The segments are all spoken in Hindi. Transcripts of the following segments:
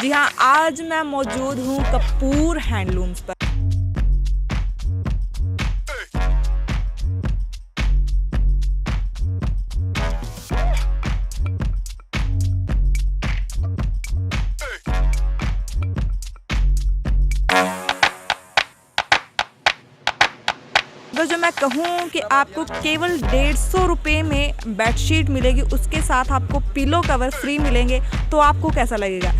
जी हाँ, आज मैं मौजूद हूँ कपूर हैंडलूम्स पर। अगर जो मैं कहूँ कि आपको केवल 150 रुपये में बेडशीट मिलेगी, उसके साथ आपको पिलो कवर फ्री मिलेंगे, तो आपको कैसा लगेगा?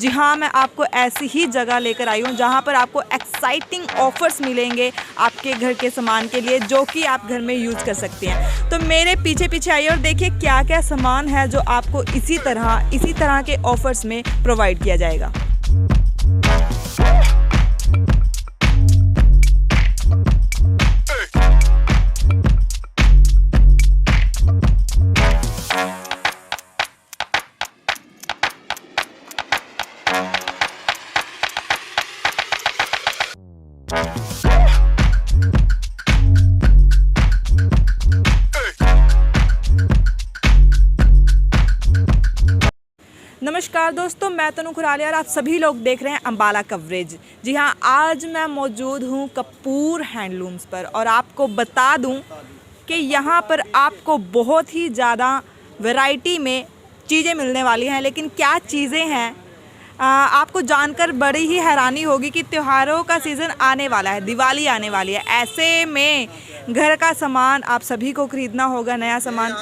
जी हाँ, मैं आपको ऐसी ही जगह लेकर आई हूँ जहाँ पर आपको एक्साइटिंग ऑफर्स मिलेंगे आपके घर के सामान के लिए, जो कि आप घर में यूज़ कर सकते हैं। तो मेरे पीछे पीछे आइए और देखिए क्या क्या सामान है जो आपको इसी तरह के ऑफर्स में प्रोवाइड किया जाएगा। नमस्कार दोस्तों, मैं तनु खुरालिया और आप सभी लोग देख रहे हैं अंबाला कवरेज। जी हाँ, आज मैं मौजूद हूँ कपूर हैंडलूम्स पर और आपको बता दूँ कि यहाँ पर आपको बहुत ही ज़्यादा वैरायटी में चीज़ें मिलने वाली हैं। लेकिन क्या चीज़ें हैं आपको जानकर बड़ी ही हैरानी होगी कि त्योहारों का सीज़न आने वाला है, दिवाली आने वाली है। ऐसे में घर का सामान आप सभी को ख़रीदना होगा, नया सामान।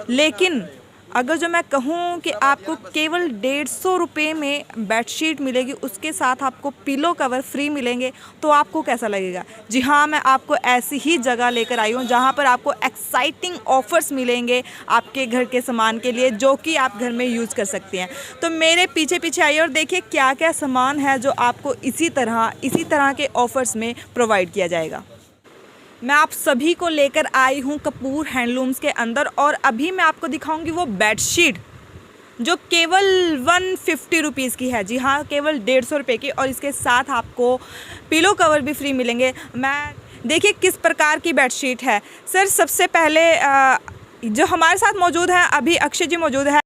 लेकिन अगर जो मैं कहूँ कि आपको केवल 150 रुपये में बेडशीट मिलेगी, उसके साथ आपको पिलो कवर फ्री मिलेंगे, तो आपको कैसा लगेगा? जी हाँ, मैं आपको ऐसी ही जगह लेकर आई हूँ जहाँ पर आपको एक्साइटिंग ऑफर्स मिलेंगे आपके घर के सामान के लिए, जो कि आप घर में यूज़ कर सकते हैं। तो मेरे पीछे पीछे आइए और देखिए क्या क्या सामान है जो आपको इसी तरह के ऑफर्स में प्रोवाइड किया जाएगा। मैं आप सभी को लेकर आई हूँ कपूर हैंडलूम्स के अंदर और अभी मैं आपको दिखाऊंगी वो बेडशीट जो केवल 150 रुपीज़ की है। जी हाँ, केवल 150 रुपये की, और इसके साथ आपको पिलो कवर भी फ्री मिलेंगे। मैं देखिए किस प्रकार की बेडशीट है। सर, सबसे पहले जो हमारे साथ मौजूद हैं, अभी अक्षय जी मौजूद है।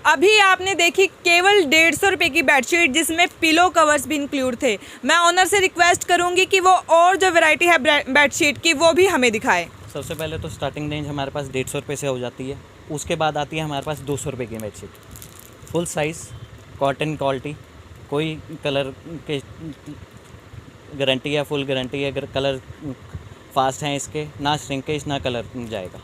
अभी आपने देखी केवल 150 रुपये की बेडशीट जिसमें पिलो कवर्स भी इंक्लूड थे। मैं ऑनर से रिक्वेस्ट करूंगी कि वो और जो वैरायटी है बेडशीट की वो भी हमें दिखाए। सबसे पहले तो स्टार्टिंग रेंज हमारे पास 150 रुपये से हो जाती है। उसके बाद आती है हमारे पास 200 रुपये की bedsheet, full size, cotton quality, कोई कलर के गारंटी है, फुल गारंटी है। अगर कलर फास्ट हैं इसके, ना श्रिंकेज ना कलर जाएगा।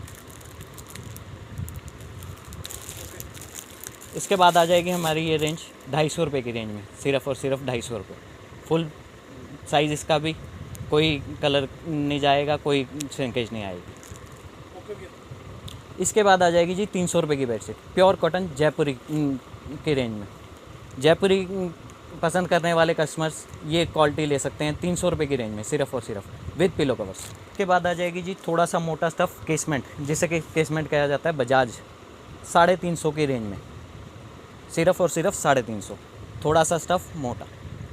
इसके बाद आ जाएगी हमारी ये रेंज 250 रुपये की रेंज में, सिर्फ़ और सिर्फ 250 रुपये। फुल साइज़ इसका भी, कोई कलर नहीं जाएगा, कोई श्रिंकेज नहीं आएगी। इसके बाद आ जाएगी जी 300 रुपये की बेडशीट, प्योर कॉटन जयपुरी की रेंज में। जयपुरी पसंद करने वाले कस्टमर्स ये क्वालिटी ले सकते हैं 300 रुपये की रेंज में, सिर्फ़ और सिर्फ विद पिलो कवर्स। इसके बाद आ जाएगी जी थोड़ा सा मोटा स्टफ़ केसमेंट, जिसे कि केसमेंट कहा जाता है, बजाज, 350 की रेंज में, सिर्फ़ और सिर्फ 350। थोड़ा सा स्टफ़ मोटा,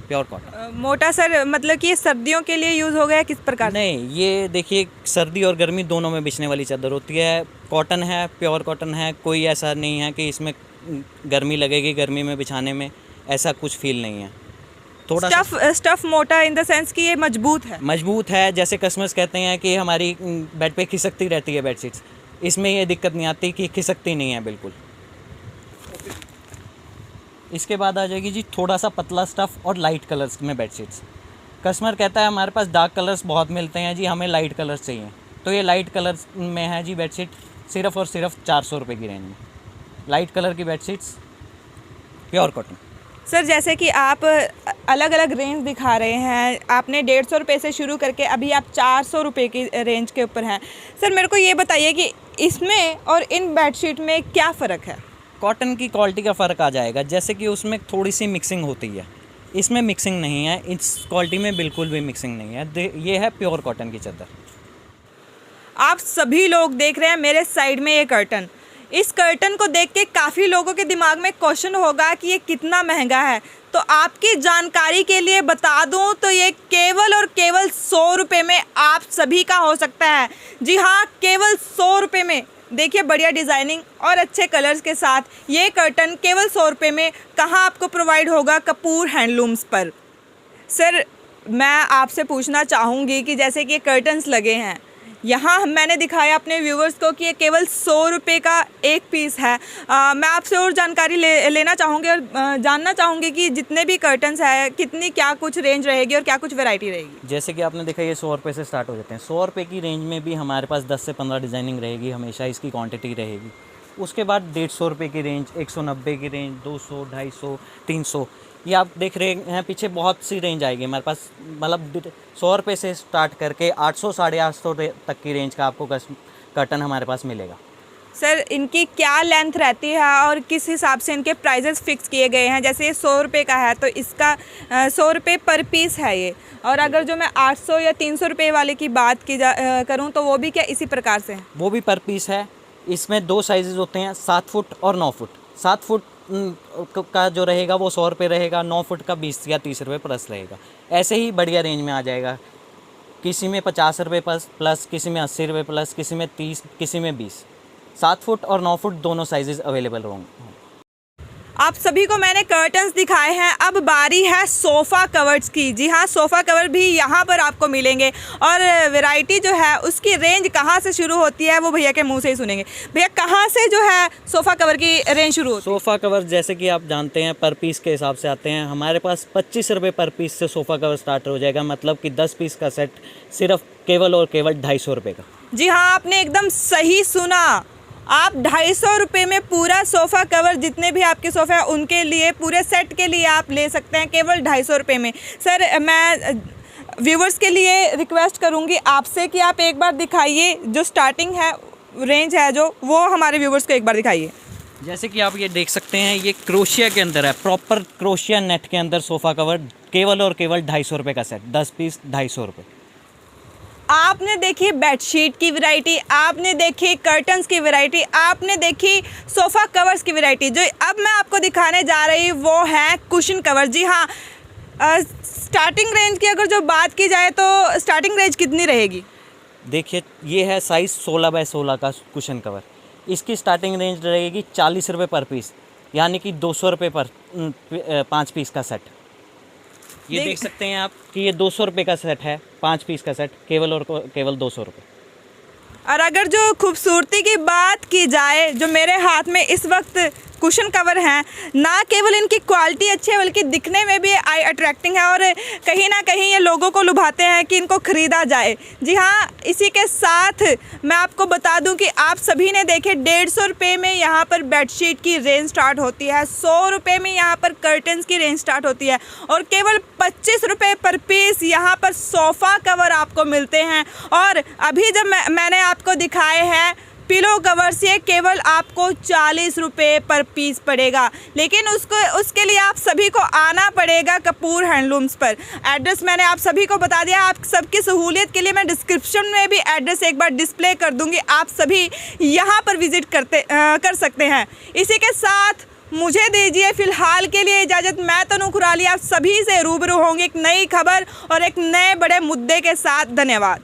प्योर कॉटन। मोटा सर, मतलब कि ये सर्दियों के लिए यूज़ हो गया किस प्रकार? नहीं, ये देखिए सर्दी और गर्मी दोनों में बिछने वाली चादर होती है। कॉटन है, प्योर कॉटन है, कोई ऐसा नहीं है कि इसमें गर्मी लगेगी गर्मी में बिछाने में, ऐसा कुछ फील नहीं है। थोड़ा स्टफ़ मोटा इन द सेंस कि ये मजबूत है। जैसे कस्टमर्स कहते हैं कि हमारी बेड पे खिसकती रहती है बेडशीट्स, इसमें ये दिक्कत नहीं आती कि खिसकती नहीं है बिल्कुल। इसके बाद आ जाएगी जी थोड़ा सा पतला स्टफ़ और लाइट कलर्स में बेडशीट्स। कस्टमर कहता है हमारे पास डार्क कलर्स बहुत मिलते हैं जी, हमें लाइट कलर्स चाहिए, तो ये लाइट कलर्स में है जी बेडशीट, सिर्फ़ और सिर्फ 400 रुपये की रेंज में, लाइट कलर की बेडशीट्स, प्योर कॉटन। सर, जैसे कि आप अलग अलग रेंज दिखा रहे हैं, आपने 150 रुपये से शुरू करके अभी आप 400 रुपये की रेंज के ऊपर हैं। सर, मेरे को ये बताइए कि इसमें और इन बेडशीट में क्या फ़र्क है? कॉटन की क्वालिटी का फ़र्क आ जाएगा, जैसे कि उसमें थोड़ी सी मिक्सिंग होती है, इसमें मिक्सिंग नहीं है, इस क्वालिटी में बिल्कुल भी मिक्सिंग नहीं है। ये है प्योर कॉटन की चादर। आप सभी लोग देख रहे हैं मेरे साइड में ये कर्टन, इस कर्टन को देख के काफ़ी लोगों के दिमाग में क्वेश्चन होगा कि ये कितना महंगा है, तो आपकी जानकारी के लिए बता दूं तो ये केवल और केवल 100 रुपये में आप सभी का हो सकता है। जी हाँ, केवल 100 रुपये में। देखिए बढ़िया डिज़ाइनिंग और अच्छे कलर्स के साथ ये कर्टन केवल 100 रुपये में कहाँ आपको प्रोवाइड होगा, कपूर हैंडलूम्स पर। सर मैं आपसे पूछना चाहूँगी कि जैसे कि ये कर्टन्स लगे हैं यहाँ, मैंने दिखाया अपने व्यूवर्स को कि ये केवल 100 रुपये का एक पीस है। मैं आपसे और जानकारी लेना चाहूँगी और जानना चाहूँगी कि जितने भी कर्टन्स है कितनी क्या कुछ रेंज रहेगी और क्या कुछ वैरायटी रहेगी। जैसे कि आपने देखा ये 100 रुपये से स्टार्ट हो जाते हैं। 100 रुपये की रेंज में भी हमारे पास 10 से 15 डिज़ाइनिंग रहेगी, हमेशा इसकी क्वांटिटी रहेगी। उसके बाद 150 रुपये की रेंज, 190 की रेंज, 200, 250, 300, ये आप देख रहे हैं पीछे बहुत सी रेंज आएगी हमारे पास। मतलब 100 रुपये से स्टार्ट करके 800, 850 तक की रेंज का आपको कर्टन हमारे पास मिलेगा। सर इनकी क्या लेंथ रहती है और किस हिसाब से इनके प्राइजेस फिक्स किए गए हैं? जैसे ये 100 रुपये का है तो इसका 100 रुपये पर पीस है ये, और अगर जो मैं 800 या 300 रुपये वाले की बात करूँ तो वो भी क्या इसी प्रकार से है? वो भी पर पीस है। इसमें 2 साइजेस होते हैं, 7 फुट और 9 फुट। 7 फुट का जो रहेगा वो 100 रुपये रहेगा, 9 फुट का 20 या 30 रुपये प्लस रहेगा। ऐसे ही बढ़िया रेंज में आ जाएगा, किसी में 50 रुपये प्लस, किसी में 80 रुपये प्लस, किसी में 30, किसी में 20। 7 फुट और 9 फुट दोनों साइजेस अवेलेबल होंगे। आप सभी को मैंने कर्टन्स दिखाए हैं, अब बारी है सोफ़ा कवर्स की। जी हाँ, सोफ़ा कवर भी यहाँ पर आपको मिलेंगे और वैरायटी जो है उसकी रेंज कहाँ से शुरू होती है वो भैया के मुंह से ही सुनेंगे। भैया कहाँ से जो है सोफ़ा कवर की रेंज शुरू होती है? सोफ़ा कवर जैसे कि आप जानते हैं पर पीस के हिसाब से आते हैं। हमारे पास 25 रुपये पर पीस से सोफ़ा कवर स्टार्ट हो जाएगा, मतलब कि 10 पीस का सेट सिर्फ केवल और केवल 250 रुपये का। जी हाँ, आपने एकदम सही सुना। आप 250 रुपये में पूरा सोफ़ा कवर, जितने भी आपके सोफ़े हैं उनके लिए, पूरे सेट के लिए आप ले सकते हैं केवल 250 रुपये में। सर मैं व्यूवर्स के लिए रिक्वेस्ट करूंगी आपसे कि आप एक बार दिखाइए जो स्टार्टिंग है, रेंज है जो, वो हमारे व्यूवर्स को एक बार दिखाइए। जैसे कि आप ये देख सकते हैं, ये क्रोशिया के अंदर है, प्रॉपर क्रोशिया नेट के अंदर सोफ़ा कवर, केवल और केवल 250 रुपये का सेट, 10 पीस 250 रुपये। आपने देखी बेडशीट की वैरायटी, आपने देखी कर्टन्स की वैरायटी, आपने देखी सोफ़ा कवर्स की वैरायटी। जो अब मैं आपको दिखाने जा रही वो है कुशन कवर। जी हाँ, स्टार्टिंग रेंज की अगर जो बात की जाए तो स्टार्टिंग रेंज कितनी रहेगी? देखिए ये है साइज़ 16 बाय 16 का कुशन कवर। इसकी स्टार्टिंग रेंज रहेगी 40 रुपये पर पीस, यानी कि 200 रुपये पर 5 पीस का सेट। ये देख सकते हैं आप कि ये 200 रुपये का सेट है, 5 पीस का सेट, केवल और केवल 200 रुपये। और अगर जो खूबसूरती की बात की जाए, जो मेरे हाथ में इस वक्त कुशन कवर हैं, ना केवल इनकी क्वालिटी अच्छी है बल्कि दिखने में भी आई अट्रैक्टिंग है और कहीं ना कहीं ये लोगों को लुभाते हैं कि इनको ख़रीदा जाए। जी हाँ, इसी के साथ मैं आपको बता दूं कि आप सभी ने देखे 150 रुपये में यहाँ पर बेडशीट की रेंज स्टार्ट होती है, 100 रुपये में यहाँ पर कर्टन्स की रेंज स्टार्ट होती है और केवल 25 रुपये पर पीस यहाँ पर सोफ़ा कवर आपको मिलते हैं। और अभी जब मैंने आपको दिखाए हैं पिलो कवर्स, ये केवल आपको 40 रुपये पर पीस पड़ेगा, लेकिन उसके लिए आप सभी को आना पड़ेगा कपूर हैंडलूम्स पर। एड्रेस मैंने आप सभी को बता दिया। आप सबकी सहूलियत के लिए मैं डिस्क्रिप्शन में भी एड्रेस एक बार डिस्प्ले कर दूंगी, आप सभी यहाँ पर विज़िट कर सकते हैं। इसी के साथ मुझे दीजिए फ़िलहाल के लिए इजाज़त। मैं तनु खुराली आप सभी से रूबरू होंगे एक नई खबर और एक नए बड़े मुद्दे के साथ। धन्यवाद।